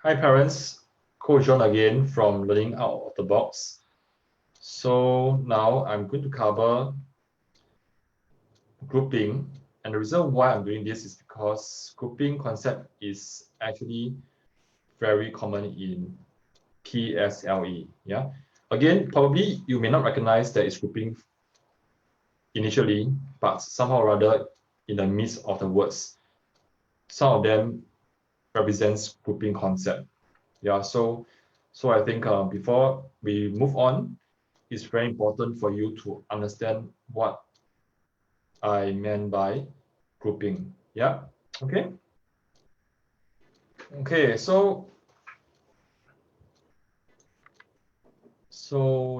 Hi parents, Coach John again from Learning Out of the Box. So now I'm going to cover grouping, and the reason why I'm doing this is because grouping concept is actually very common in PSLE. Yeah. Again, probably you may not recognize that it's grouping initially, but somehow or other in the midst of the words, some of them represents grouping concept. Yeah, so I think before we move on, it's very important for you to understand what I meant by grouping. Yeah, okay. Okay, so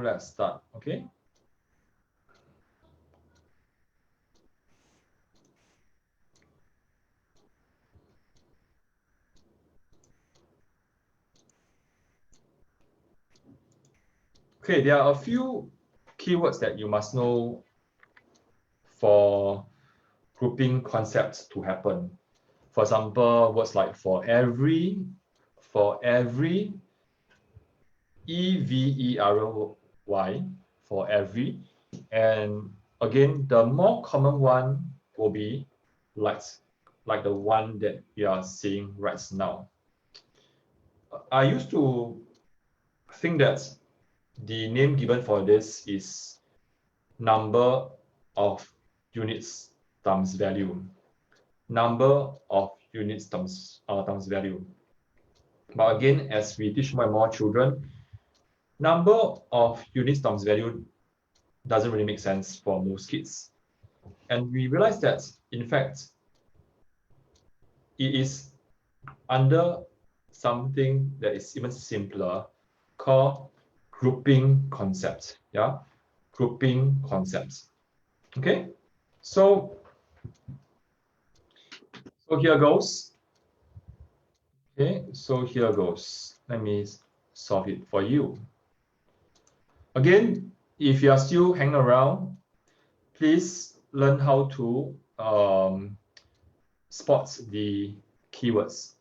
let's start. Okay. Okay, there are a few keywords that you must know for grouping concepts to happen. For example, words like for every, EVERY, for every. And again, the more common one will be like the one that you are seeing right now. I used to think that the name given for this is number of units times value. Number of units times value. But again, as we teach more and more children, number of units times value doesn't really make sense for most kids. And we realize that, in fact, it is under something that is even simpler called grouping concept. Yeah, grouping concepts. Okay, so here goes. Okay, so here goes. Let me solve it for you. Again, if you are still hanging around, please learn how to spot the keywords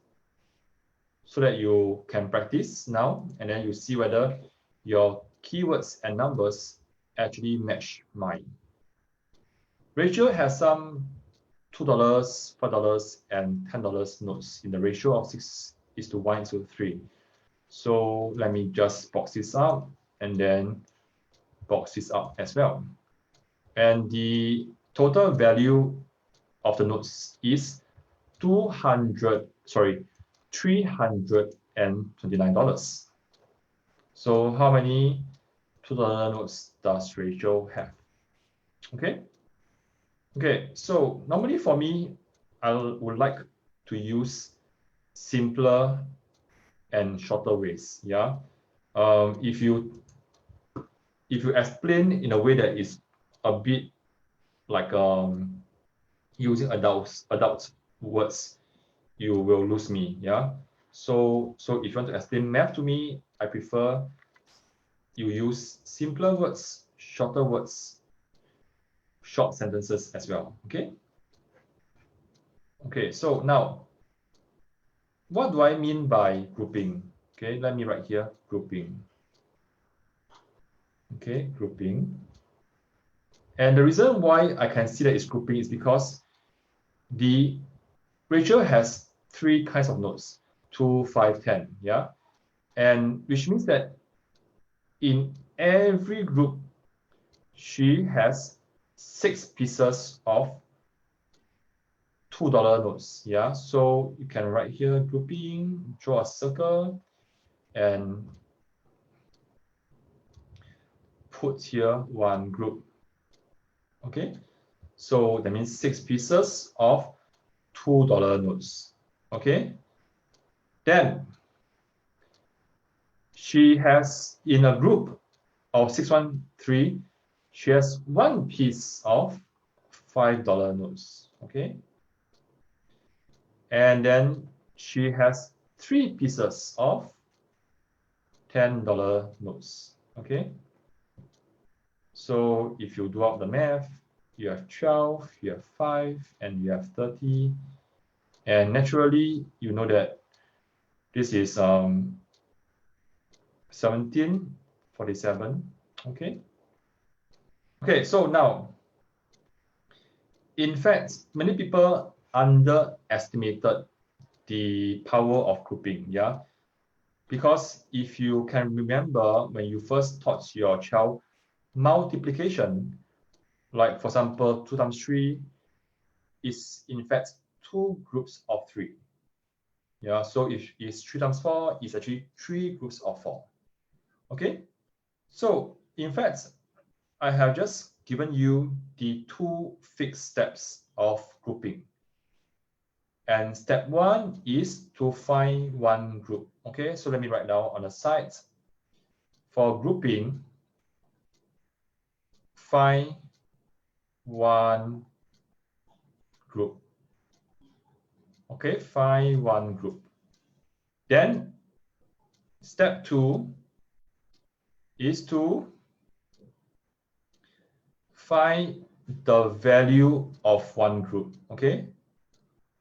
so that you can practice now, and then you see whether your keywords and numbers actually match mine. Rachel has some $2, $5, and $10 notes in the ratio of 6:1:3. So let me just box this up and then box this up as well. And the total value of the notes is $329. So how many $2 notes does Rachel have? Okay, so normally for me, I would like to use simpler and shorter ways. Yeah, if you explain in a way that is a bit like using adult words, you will lose me. Yeah, so if you want to explain math to me, I prefer you use simpler words, shorter words, short sentences as well. Okay, so now what do I mean by grouping? Okay, let me write here, grouping. Okay, grouping. And the reason why I can see that it's grouping is because the Rachel has 3 kinds of notes, 2, 5, 10, yeah? And which means that in every group, she has 6 pieces of $2 notes, yeah? So you can write here, grouping, draw a circle, and put here one group. Okay, so that means 6 pieces of $2 notes. Okay, then she has in a group of 613, she has 1 piece of $5 notes. Okay, and then she has 3 pieces of $10 notes. Okay, so if you do out the math, you have 12, you have 5, and you have 30. And naturally, you know that This is 17, 47. Okay. Okay, so now, in fact, many people underestimated the power of grouping, yeah? Because if you can remember when you first taught your child multiplication, like for example, 2 times 3 is in fact 2 groups of 3. Yeah, so if it's 3 times 4, it's actually 3 groups of 4. Okay, so in fact, I have just given you the 2 fixed steps of grouping. And step 1 is to find one group. Okay, so let me write down on the side. For grouping, find one group. Okay, find one group. Then step 2 is to find the value of one group. Okay,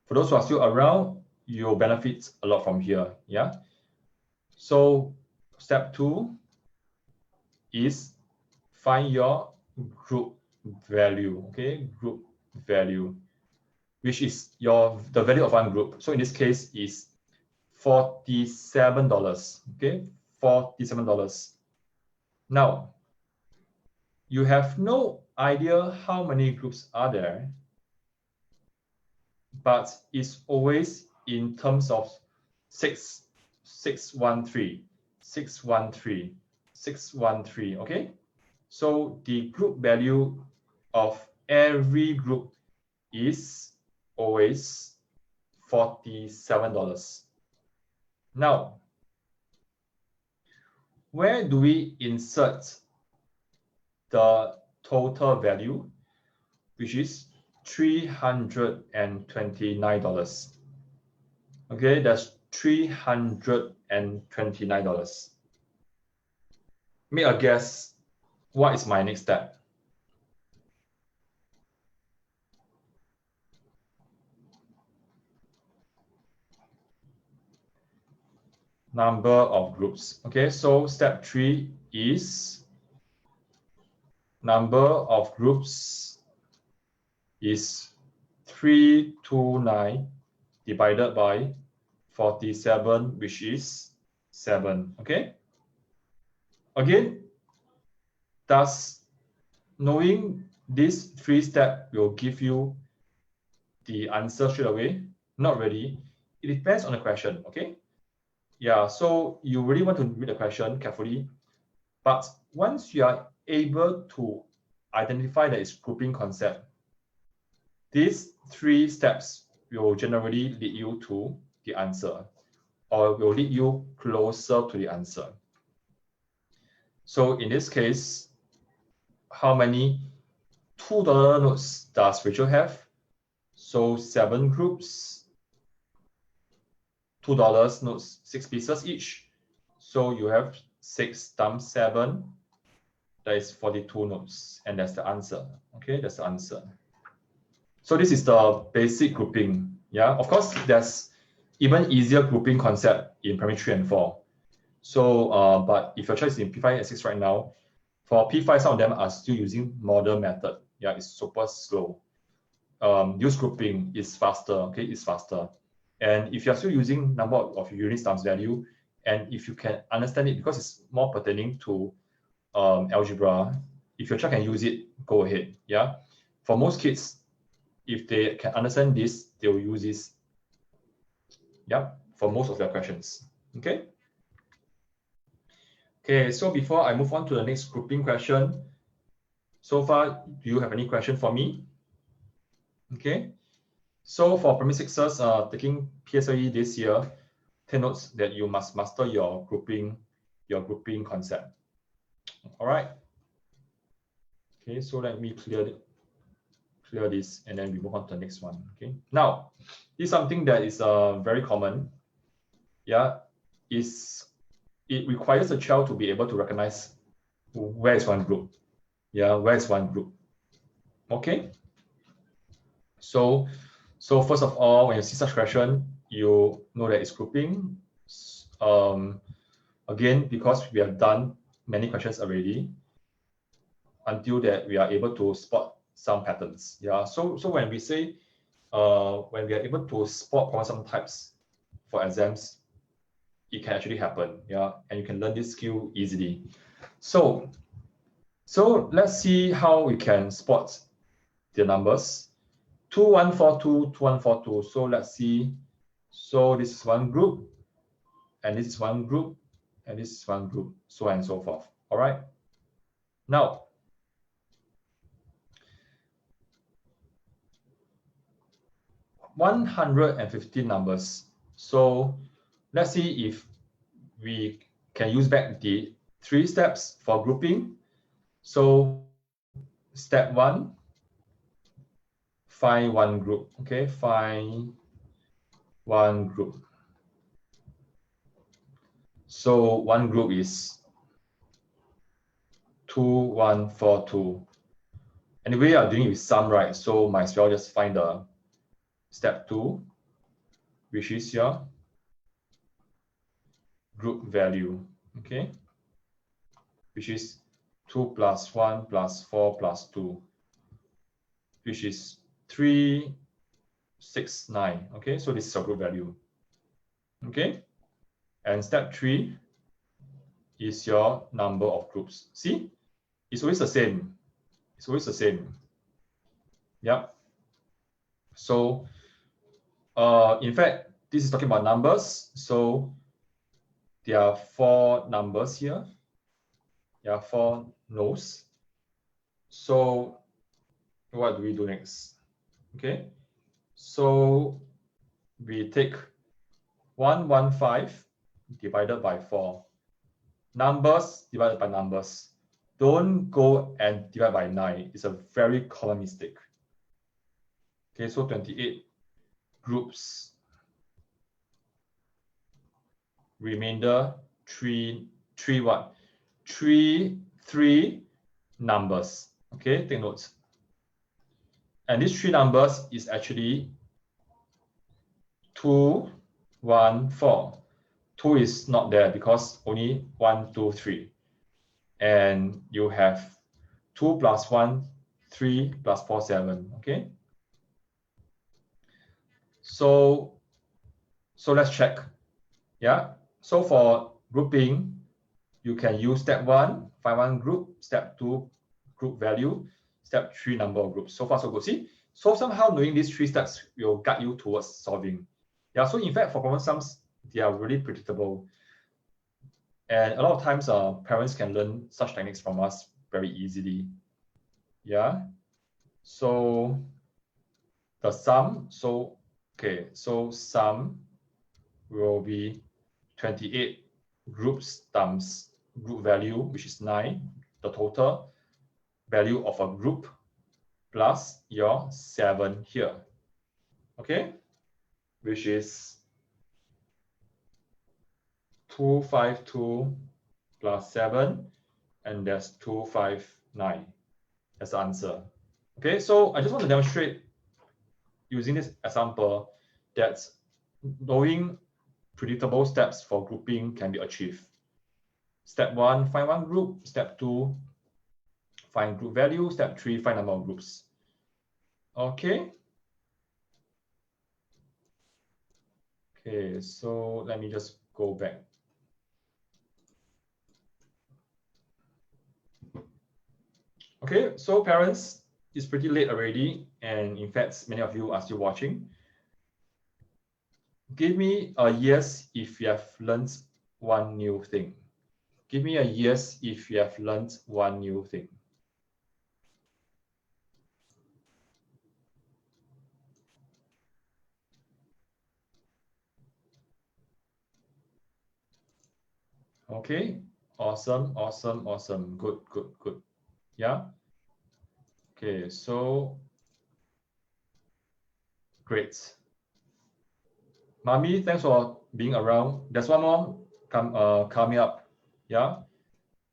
for those who are still around, you'll benefit a lot from here. Yeah, so step 2 is find your group value. Okay, group value, which is the value of one group. So in this case is $47. Okay, $47. Now, you have no idea how many groups are there, but it's always in terms of 613, 613, 613. Okay, so the group value of every group is always $47. Now, where do we insert the total value, which is $329? Okay, that's $329. Make a guess, what is my next step? Number of groups. Okay, so step 3 is number of groups is 329 divided by 47, which is 7. Okay, again, does knowing this 3 step will give you the answer straight away? Not really. It depends on the question. Okay, yeah, so you really want to read the question carefully, but once you are able to identify that it's grouping concept, these 3 steps will generally lead you to the answer, or will lead you closer to the answer. So in this case, how many $2 notes does Rachel have? So 7 groups, $2 notes, 6 pieces each. So you have 6 times 7, that is 42 notes, and that's the answer. Okay, that's the answer. So this is the basic grouping. Yeah, of course, there's even easier grouping concept in primary 3 and 4. So, but if your choice is in P5 and 6 right now, for P5, some of them are still using model method. Yeah, it's super slow. Use grouping is faster. Okay, it's faster. And if you're still using number of units times value, and if you can understand it, because it's more pertaining to algebra, if your child can use it, go ahead. Yeah, for most kids, if they can understand this, they will use this. Yeah, for most of their questions. Okay. Okay, so before I move on to the next grouping question, so far, do you have any question for me? Okay, so for primary 6ers taking PSLE this year, take notes that you must master your grouping concept. All right. Okay, so let me clear this, and then we move on to the next one. Okay, now this is something that is very common. Yeah, it requires the child to be able to recognize where is one group. Yeah, where is one group? Okay. So first of all, when you see such question, you know that it's grouping. Again, because we have done many questions already, until that we are able to spot some patterns. Yeah. So when we say when we are able to spot problem sum types for exams, it can actually happen. Yeah, and you can learn this skill easily. So let's see how we can spot the numbers. 2142, 2142. So let's see. So this is one group, and this is one group, and this is one group, so on and so forth. All right. Now, $115 numbers. So let's see if we can use back the 3 steps for grouping. So step 1, find one group. Okay, find one group. So one group is 2142. Anyway, we are doing it with sum, right? So might as well just find the step 2, which is your group value, okay, which is 2 plus 1 plus 4 plus 2, which is 369. Okay, so this is your group value. Okay, and step 3 is your number of groups. See, it's always the same. It's always the same. Yep. So in fact, this is talking about numbers. So there are 4 numbers here. There are 4 nodes. So what do we do next? Okay, so we take 115 divided by 4. Numbers divided by numbers. Don't go and divide by 9. It's a very common mistake. Okay, so 28 groups. Remainder 3 what? 3 numbers. Okay, take notes. And these 3 numbers is actually 2, 1, 4. 2 is not there because only 1, 2, 3. And you have 2 plus 1, 3 plus 4, 7. Okay. So let's check. Yeah. So for grouping, you can use step 1, find one group, step 2, group value, step 3, number of groups. So far, so good. See, so somehow knowing these 3 steps will guide you towards solving. Yeah, so in fact, for problem sums, they are really predictable. And a lot of times, parents can learn such techniques from us very easily. Yeah. So the sum, so okay, so sum will be 28 groups times group value, which is 9, the total value of a group plus your 7 here. Okay, which is 252 plus 7, and that's 259. That's the answer. Okay, so I just want to demonstrate using this example that knowing predictable steps for grouping can be achieved. Step 1, find one group. Step 2, find group value. Step 3, find number of groups. Okay. Okay, so let me just go back. Okay, so parents, it's pretty late already, and in fact, many of you are still watching. Give me a yes if you have learned one new thing. Give me a yes if you have learned one new thing. Okay, awesome, awesome, awesome. Good, good, good. Yeah. Okay, so great. Mami, thanks for being around. There's one more coming up. Yeah.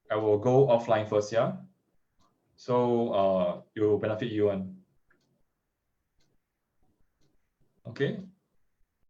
I will go offline first, yeah. So it will benefit you and okay.